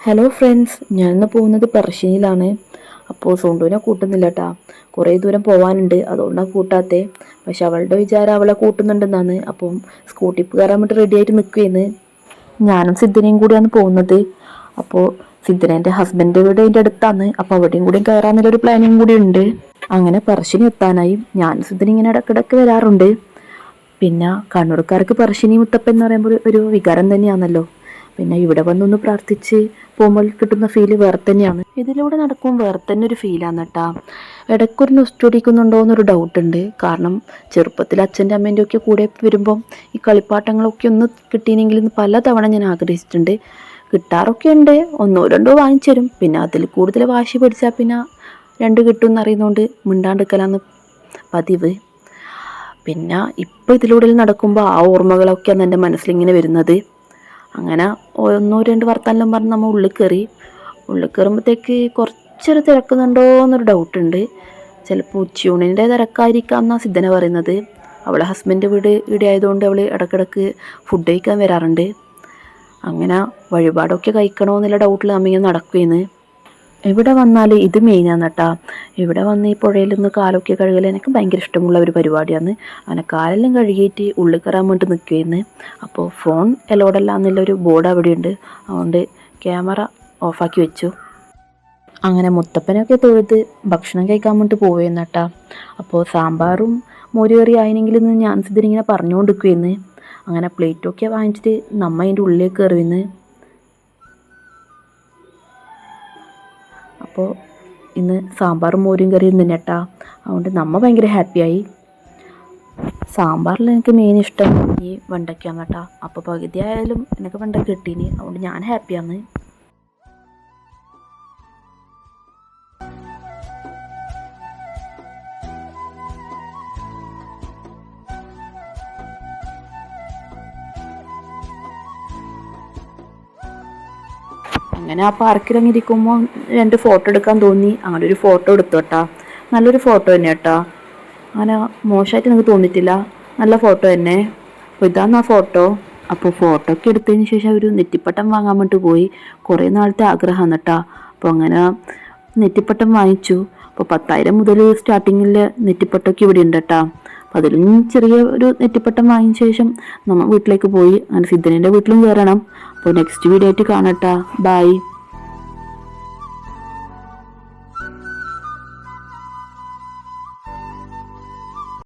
Hello friends, ഞാൻ ഇന്ന് പോകുന്നത് പറശ്ശിനിയിലാണ്. അപ്പോൾ സോണ്ടുവിനെ കൂട്ടുന്നില്ല കേട്ടാ. കുറേ ദൂരം പോകാനുണ്ട്, അതുകൊണ്ടാണ് കൂട്ടാത്തേ. പക്ഷെ അവളുടെ വിചാരം അവളെ കൂട്ടുന്നുണ്ടെന്നാണ്. അപ്പം സ്കൂട്ടിക്ക് കയറാൻ വേണ്ടി റെഡി ആയിട്ട് നിൽക്കുകയെന്ന്. ഞാനും സിദ്ധനയും കൂടിയാണ് പോകുന്നത്. അപ്പോൾ സിദ്ധനേൻ്റെ ഹസ്ബൻഡ് വീട് അതിൻ്റെ അടുത്താണ്. അപ്പോൾ അവിടെയും കൂടി കയറാമെന്നുള്ളൊരു പ്ലാനിങ് കൂടി ഉണ്ട്. അങ്ങനെ പറശ്ശിനി എത്താനായി. ഞാൻ സിദ്ധന ഇങ്ങനെ ഇടയ്ക്കിടയ്ക്ക് വരാറുണ്ട്. പിന്നെ കണ്ണൂർക്കാർക്ക് പറശ്ശിനി മുത്തപ്പൻ എന്ന് പറയുമ്പോൾ ഒരു വികാരം തന്നെയാണല്ലോ. പിന്നെ ഇവിടെ വന്നൊന്ന് പ്രാർത്ഥിച്ച് പോകുമ്പോൾ കിട്ടുന്ന ഫീല് വേറെ തന്നെയാണ്. ഇതിലൂടെ നടക്കുമ്പോൾ വേറെ തന്നെ ഒരു ഫീലാണ് കേട്ടാ. ഇടയ്ക്കൊരു നൊസ്റ്റോടിക്കുന്നുണ്ടോ എന്നൊരു ഡൗട്ട് ഉണ്ട്. കാരണം ചെറുപ്പത്തിൽ അച്ഛൻ്റെ അമ്മേൻ്റെ ഒക്കെ കൂടെ വരുമ്പം ഈ കളിപ്പാട്ടങ്ങളൊക്കെ ഒന്ന് കിട്ടിയെങ്കിൽ പല തവണ ഞാൻ ആഗ്രഹിച്ചിട്ടുണ്ട്. കിട്ടാറൊക്കെ ഉണ്ട്, ഒന്നോ രണ്ടോ വാങ്ങിച്ചു തരും. പിന്നെ അതിൽ കൂടുതൽ വാശി പിടിച്ചാൽ പിന്നെ രണ്ട് കിട്ടും എന്നറിയുന്നതുകൊണ്ട് മിണ്ടാണ്ടിക്കലാന്ന് പതിവ്. പിന്നെ ഇപ്പം ഇതിലൂടെ നടക്കുമ്പോൾ ആ ഓർമ്മകളൊക്കെയാണ് എൻ്റെ മനസ്സിലിങ്ങനെ വരുന്നത്. അങ്ങനെ ഒന്നോ രണ്ട് വർത്താനം പറഞ്ഞ് നമ്മൾ ഉള്ളിൽ കയറുമ്പോഴത്തേക്ക് കുറച്ചൊരു തിരക്കുന്നുണ്ടോ എന്നൊരു ഡൗട്ടുണ്ട്. ചിലപ്പോൾ ഉച്ചയൂണിൻ്റെ തിരക്കായിരിക്കാം എന്നാണ് സിദ്ധന പറയുന്നത്. അവളെ ഹസ്ബൻഡ് വീട് ഇവിടെ ആയതുകൊണ്ട് അവൾ ഇടയ്ക്കിടയ്ക്ക് ഫുഡ് കഴിക്കാൻ വരാറുണ്ട്. അങ്ങനെ വഴിപാടൊക്കെ കഴിക്കണോ എന്നുള്ള ഡൗട്ടിൽ നമ്മിങ്ങനെ നടക്കുകയെന്ന്. ഇവിടെ വന്നാൽ ഇത് മെയിനാണ് കേട്ടാ. ഇവിടെ വന്ന് ഈ പുഴയിൽ നിന്ന് കാലൊക്കെ കഴുകൽ എനിക്ക് ഭയങ്കര ഇഷ്ടമുള്ള ഒരു പരിപാടിയാണ്. അങ്ങനെ കാലെല്ലാം കഴുകിയിട്ട് ഉള്ളിൽ കയറാൻ വേണ്ടി നിൽക്കുകയെന്ന്. അപ്പോൾ ഫോൺ എലോഡല്ല എന്നുള്ളൊരു ബോർഡ് അവിടെയുണ്ട്. അതുകൊണ്ട് ക്യാമറ ഓഫാക്കി വെച്ചു. അങ്ങനെ മുത്തപ്പനൊക്കെ തൊഴുത് ഭക്ഷണം കഴിക്കാൻ വേണ്ടി പോവുകയെന്ന് കേട്ടാ. അപ്പോൾ സാമ്പാറും മോരുകറി ആയെങ്കിലും ഞാൻ ഇതിനിങ്ങനെ പറഞ്ഞുകൊണ്ടിരിക്കുകയെന്ന്. അങ്ങനെ പ്ലേറ്റൊക്കെ വാങ്ങിച്ചിട്ട് നമ്മ അതിൻ്റെ ഉള്ളിലേക്ക് കയറുമെന്ന്. അപ്പോൾ ഇന്ന് സാമ്പാറും മോരും കറിയും തന്നെ കേട്ടാ. അതുകൊണ്ട് നമ്മ ഭയങ്കര ഹാപ്പിയായി. സാമ്പാറിൽ എനിക്ക് മെയിൻ ഇഷ്ടം ഈ വെണ്ടയ്ക്കാണ് കേട്ടാ. അപ്പോൾ പകുതി ആയാലും എനിക്ക് വെണ്ടയ്ക്ക കിട്ടീന്, അതുകൊണ്ട് ഞാൻ ഹാപ്പിയാണ്. അങ്ങനെ ആ പാർക്കിലിറങ്ങിയിരിക്കുമ്പോൾ രണ്ട് ഫോട്ടോ എടുക്കാൻ തോന്നി. അങ്ങനെ ഒരു ഫോട്ടോ എടുത്തു കേട്ടാ. നല്ലൊരു ഫോട്ടോ തന്നെ കേട്ടാ. അങ്ങനെ മോശമായിട്ട് എനിക്ക് തോന്നിയിട്ടില്ല, നല്ല ഫോട്ടോ തന്നെ. അപ്പോൾ ഇതാണ് ആ ഫോട്ടോ. അപ്പോൾ ഫോട്ടോ ഒക്കെ എടുത്തതിന് ശേഷം ഒരു നെറ്റിപ്പട്ടം വാങ്ങാൻ വേണ്ടി പോയി. കുറേ നാളത്തെ ആഗ്രഹമാണ് കേട്ടാ. അപ്പോൾ അങ്ങനെ നെറ്റിപ്പട്ടം വാങ്ങിച്ചു. അപ്പോൾ 10,000 മുതൽ സ്റ്റാർട്ടിങ്ങിൽ നെറ്റിപ്പട്ടമൊക്കെ ഇവിടെ ഉണ്ട് കേട്ടാ. അപ്പോൾ അതിലും ചെറിയ ഒരു നെറ്റിപ്പട്ടം വാങ്ങിയ ശേഷം നമ്മൾ വീട്ടിലേക്ക് പോയി. അങ്ങനെ സിദ്ധനേൻ്റെ വീട്ടിലും കയറണം. അപ്പോൾ നെക്സ്റ്റ് വീഡിയോ ആയിട്ട് കാണട്ടാ. ബൈ.